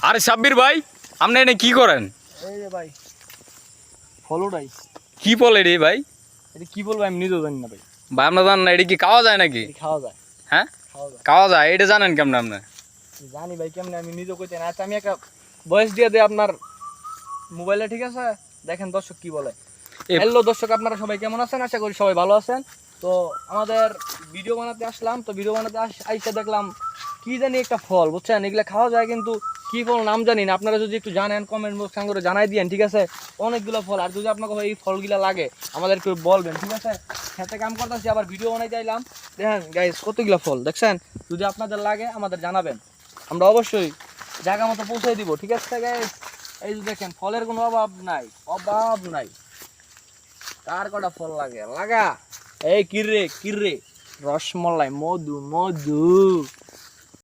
আরে সাব্বির ভাই, আপনি এনে কি করেন? এই রে ভাই, ফলোটাই কি বলে রে ভাই? এটা কি বলবো আমি নিজেও জানি না ভাই। ভাই আপনার জানেন না এটা কি খাওয়া যায় নাকি? খাওয়া যায়? হ্যাঁ খাওয়া যায়, খাওয়া যায়, এটা জানেন কেমন আপনি? জানি ভাই কেমনে, আমি নিজেও কইতে না। আচ্ছা আমি একটা ভয়েস দিয়ে দিই আপনার মোবাইলে, ঠিক আছে? দেখেন দর্শক কি বলে। হ্যালো দর্শক, আপনারা সবাই কেমন আছেন? আশা করি সবাই ভালো আছেন। তো আমাদের ভিডিও বানাতে আসলাম, তো ভিডিও বানাতে আইসা দেখলাম কি জানি একটা ফল, বুঝছেন? এগুলা খাওয়া যায় কিন্তু কি ফল নাম জানি না। আপনারা যদি একটু জানেন কমেন্ট বক্স করে জানাই দিয়েন, ঠিক আছে? অনেকগুলো ফল, আর যদি আপনাকে এই ফলগুলা লাগে আমাদেরকে বলবেন, ঠিক আছে? খেতে কাম করতেছি, আবার ভিডিও বানাই চাইলাম। দেখেন গাইস কতগুলো ফল দেখছেন, যদি আপনাদের লাগে আমাদের জানাবেন, আমরা অবশ্যই জায়গা মতো পৌঁছে দিব, ঠিক আছে গাইস? এই যে দেখেন ফলের কোনো অভাব নাই, অভাব নাই। কার কটা ফল লাগে লাগা? এই কিরে কিরে, রসমলাই, মধু মধু।